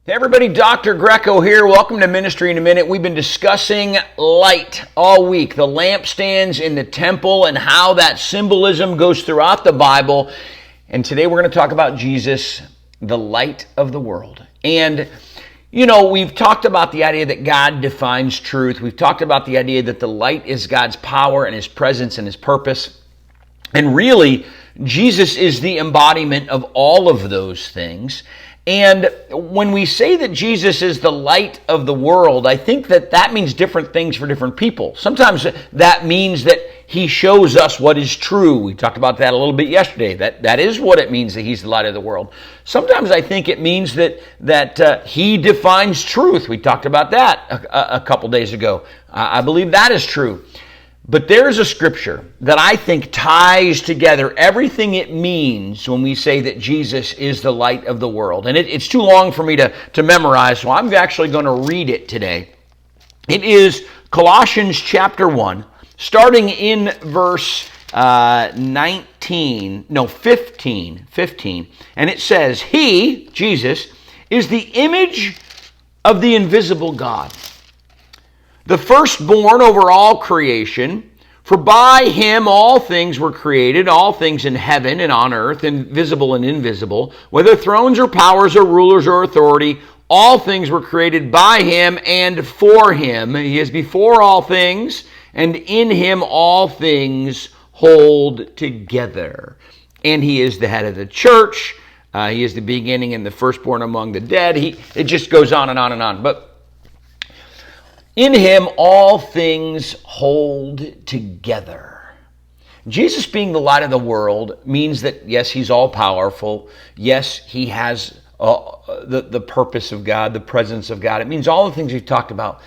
Hey everybody, Dr. Greco here. Welcome to Ministry in a Minute. We've been discussing light all week, the lampstands in the temple and how that symbolism goes throughout the Bible. And today we're going to talk about Jesus, the light of the world. And we've talked about the idea that God defines truth. We've talked about the idea that the light is God's power and His presence and His purpose. And really, Jesus is the embodiment of all of those things. And when we say that Jesus is the light of the world, I think that means different things for different people. Sometimes that means that He shows us what is true. We talked about that a little bit yesterday. That is what it means that He's the light of the world. Sometimes I think it means that He defines truth. We talked about that a couple days ago. I believe that is true. But there's a scripture that I think ties together everything it means when we say that Jesus is the light of the world. And it's too long for me to memorize, so I'm actually going to read it today. It is Colossians chapter 1, starting in verse 15. And it says, He, Jesus, is the image of the invisible God, the firstborn over all creation. For by Him all things were created, all things in heaven and on earth, and visible and invisible, whether thrones or powers or rulers or authority, all things were created by Him and for Him. He is before all things, and in Him all things hold together. And He is the head of the church. He is the beginning and the firstborn among the dead. It just goes on and on and on. But in Him, all things hold together. Jesus being the light of the world means that, yes, He's all-powerful. Yes, He has the purpose of God, the presence of God. It means all the things we've talked about.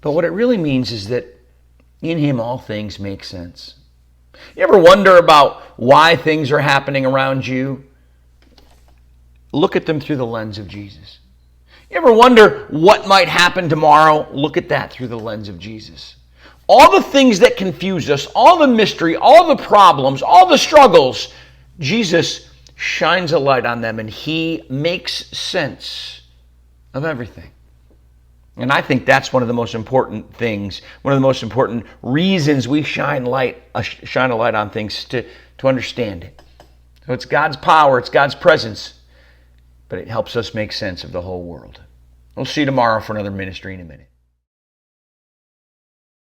But what it really means is that in Him, all things make sense. You ever wonder about why things are happening around you? Look at them through the lens of Jesus. You ever wonder what might happen tomorrow? Look at that through the lens of Jesus. All the things that confuse us, all the mystery, all the problems, all the struggles, Jesus shines a light on them and He makes sense of everything. And I think that's one of the most important things, one of the most important reasons we shine a light on things to understand it. So it's God's power, it's God's presence, but it helps us make sense of the whole world. We'll see you tomorrow for another Ministry in a Minute.